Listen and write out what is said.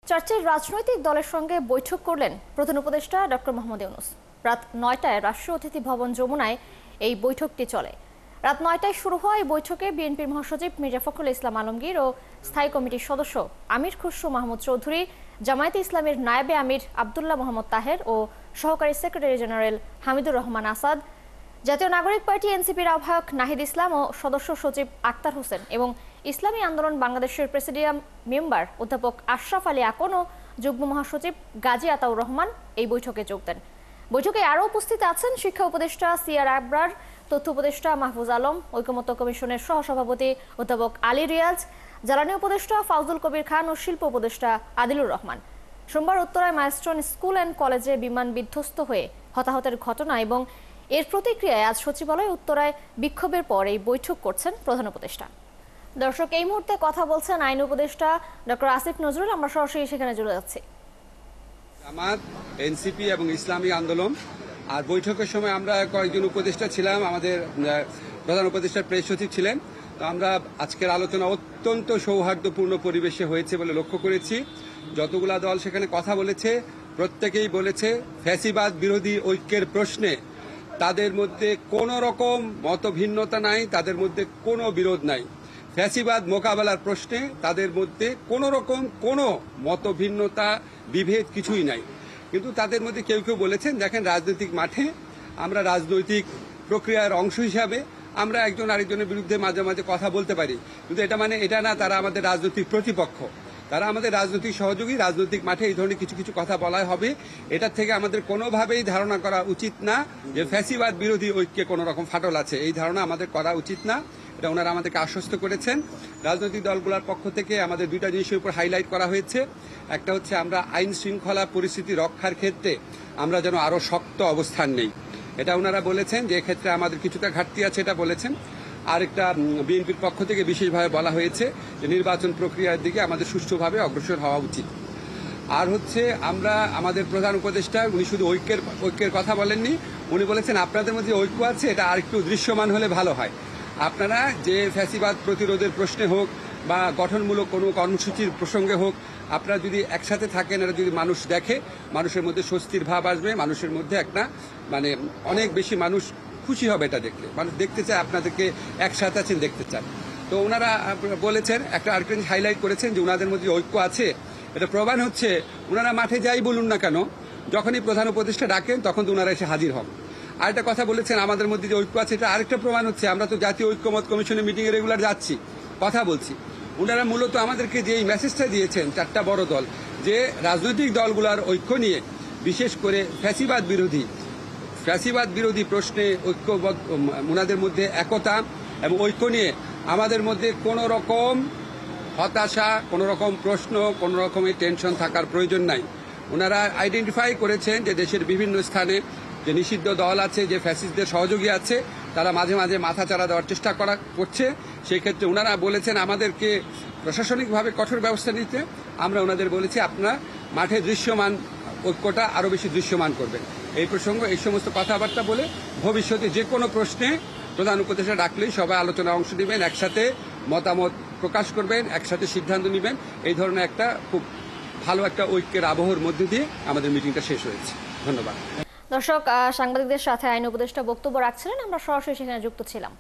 চার্চের রাজনৈতিক দলের সঙ্গে বৈঠক করলেন প্রধান উপদেষ্টা ডক্টর মোহাম্মদ ইউনূস। রাত ৯টায় রাষ্ট্রীয় অতিথি ভবন যমুনায় এই বৈঠকটি চলে। রাত ৯টায় শুরু হওয়া এই বৈঠকে বিএনপির মহাসচিব মির্জা ফখরুল ইসলাম আলমগীর ও স্থায়ী কমিটির সদস্য আমির খুসরো মাহমুদ চৌধুরী, জামায়াতে ইসলামের নায়েবে আমির আবদুল্লাহ মোহাম্মদ তাহের ও সহকারী সেক্রেটারি জেনারেল হামিদুর রহমান আসাদ, জাতীয় নাগরিক পার্টি এনসিপির আহ্বায়ক নাহিদ ইসলাম ও সদস্য সচিব আক্তার হোসেন এবং ইসলামী আন্দোলন বাংলাদেশের প্রেসিডিয়াম মেম্বার অধ্যাপক আশরাফ আলী আকন ও যুগ্ম মহাসচিব গাজী আতাউর রহমান এই বৈঠকে যোগ দেন। বৈঠকে আরও উপস্থিত আছেন শিক্ষা উপদেষ্টা সিআর আবরার, তথ্য উপদেষ্টা মাহফুজ আলম, ঐকমত্য কমিশনের সহসভাপতি অধ্যাপক আলী রিয়াজ, জ্বালানি উপদেষ্টা ফাউজুল কবির খান ও শিল্প উপদেষ্টা আদিলুর রহমান। সোমবার উত্তরায় মাইলস্টোন স্কুল অ্যান্ড কলেজে বিমান বিধ্বস্ত হয়ে হতাহতের ঘটনা এবং এর প্রতিক্রিয়ায় আজ সচিবালয় উত্তরায় বিক্ষোভের পর এই বৈঠক করছেন প্রধান উপদেষ্টা। দর্শক, এই মুহূর্তে কথা বলছেন আইন উপদেষ্টা ডক্টর আসিফ নজরুল। আমরা সরাসরি সেখানে চলে যাচ্ছি। জামাত, এনসিপি এবং ইসলামী আন্দোলন আর বৈঠকের সময় আমরা কয়েকজন উপদেষ্টা ছিলাম, আমাদের প্রধান উপদেষ্টার প্রেস সচিব ছিলেন। তো আমরা আজকের আলোচনা অত্যন্ত সৌহার্দ্যপূর্ণ পরিবেশে হয়েছে বলে লক্ষ্য করেছি। যতগুলা দল সেখানে কথা বলেছে প্রত্যেকেই বলেছে ফ্যাসিবাদ বিরোধী ঐক্যের প্রশ্নে তাদের মধ্যে কোনো রকম মতভিন্নতা নাই, তাদের মধ্যে কোনো বিরোধ নাই। ফ্যাসিবাদ মোকাবেলার প্রশ্নে তাদের মধ্যে কোনো রকম কোনো মতভিন্নতা বিভেদ কিছুই নাই। কিন্তু তাদের মধ্যে কেউ কেউ বলেছেন, দেখেন, রাজনৈতিক মাঠে আমরা রাজনৈতিক প্রক্রিয়ার অংশ হিসাবে আমরা একজন আরেকজনের বিরুদ্ধে মাঝে মাঝে কথা বলতে পারি, কিন্তু এটা না তারা আমাদের রাজনৈতিক প্রতিপক্ষ, তারা আমাদের রাজনৈতিক সহযোগী। রাজনৈতিক মাঠে এই ধরনের কিছু কিছু কথা বলা হবে, এটার থেকে আমাদের কোনোভাবেই ধারণা করা উচিত না যে ফ্যাসিবাদ বিরোধী ঐক্যে কোনো রকম ফাটল আছে। এই ধারণা আমাদের করা উচিত না, এটা ওনারা আমাদেরকে আশ্বস্ত করেছেন। রাজনৈতিক দলগুলোর পক্ষ থেকে আমাদের দুইটা জিনিসের উপর হাইলাইট করা হয়েছে। একটা হচ্ছে আমরা আইন শৃঙ্খলা পরিস্থিতি রক্ষার ক্ষেত্রে আমরা যেন আরও শক্ত অবস্থান নেই, এটা ওনারা বলেছেন, যে ক্ষেত্রে আমাদের কিছুটা ঘাটতি আছে এটা বলেছেন। আরেকটা বিএনপির পক্ষ থেকে বিশেষভাবে বলা হয়েছে যে নির্বাচন প্রক্রিয়ার দিকে আমাদের সুষ্ঠুভাবে অগ্রসর হওয়া উচিত। আর হচ্ছে আমরা আমাদের প্রধান উপদেষ্টা উনি শুধু ঐক্যের কথা বলেননি, উনি বলেছেন আপনাদের মধ্যে ঐক্য আছে, এটা আরেকটু দৃশ্যমান হলে ভালো হয়। আপনারা যে ফ্যাসিবাদ প্রতিরোধের প্রশ্নে হোক বা গঠনমূলক কোনো কর্মসূচির প্রসঙ্গে হোক, আপনারা যদি একসাথে থাকেন, এটা যদি মানুষ দেখে, মানুষের মধ্যে স্বস্তির ভাব আসবে, মানুষের মধ্যে একটা অনেক বেশি মানুষ খুশি হবে এটা দেখলে। মানুষ দেখতে চায় আপনাদেরকে একসাথে আছেন, দেখতে চান। তো ওনারা বলেছেন, একটা আরেকটা হাইলাইট করেছেন যে ওনাদের মধ্যে ঐক্য আছে, এটা প্রমাণ হচ্ছে ওনারা মাঠে যাই বলুন না কেন, যখনই প্রধান উপদেষ্টা ডাকেন তখন তো ওনারা এসে হাজির হন। আরেকটা কথা বলেছেন আমাদের মধ্যে যে ঐক্য আছে, এটা আরেকটা প্রমাণ হচ্ছে আমরা তো জাতীয় ঐক্যমত কমিশনের মিটিংয়ে রেগুলার যাচ্ছি, কথা বলছি। ওনারা মূলত আমাদেরকে যে এই মেসেজটা দিয়েছেন চারটা বড় দল, যে রাজনৈতিক দলগুলোর ঐক্য নিয়ে, বিশেষ করে ফ্যাসিবাদ বিরোধী প্রশ্নে ঐক্যবদ্ধ, ওনাদের মধ্যে একতা এবং ঐক্য নিয়ে আমাদের মধ্যে কোনো রকম হতাশা, কোনো রকম প্রশ্ন, কোনো রকমের টেনশন থাকার প্রয়োজন নাই। ওনারা আইডেন্টিফাই করেছেন যে দেশের বিভিন্ন স্থানে যে নিষিদ্ধ দল আছে, যে ফ্যাসিস্টদের সহযোগী আছে, তারা মাঝে মাঝে মাথাচাড়া দেওয়ার চেষ্টা করছে। সেই ক্ষেত্রে ওনারা বলেছেন আমাদেরকে প্রশাসনিকভাবে কঠোর ব্যবস্থা নিতে। আমরা ওনাদের বলেছি আপনারা মাঠে দৃশ্যমান ঐক্যটা আরও বেশি দৃশ্যমান করবেন। এই প্রসঙ্গ এই সমস্ত কথাবার্তা বলে ভবিষ্যতে যে কোনো প্রশ্নে প্রধান উপদেষ্টা ডাকলেই সবাই আলোচনায় অংশ নেবেন, একসাথে মতামত প্রকাশ করবেন, একসাথে সিদ্ধান্ত নেবেন। এই ধরনের একটা খুব ভালো একটা ঐক্যের আবহের মধ্যে দিয়ে আমাদের মিটিংটা শেষ হয়েছে। ধন্যবাদ। দর্শক, সাংবাদিকদের সাথে আইন উপদেষ্টা বক্তব্য রাখছিলেন, আমরা সরাসরি সেখানে যুক্ত ছিলাম।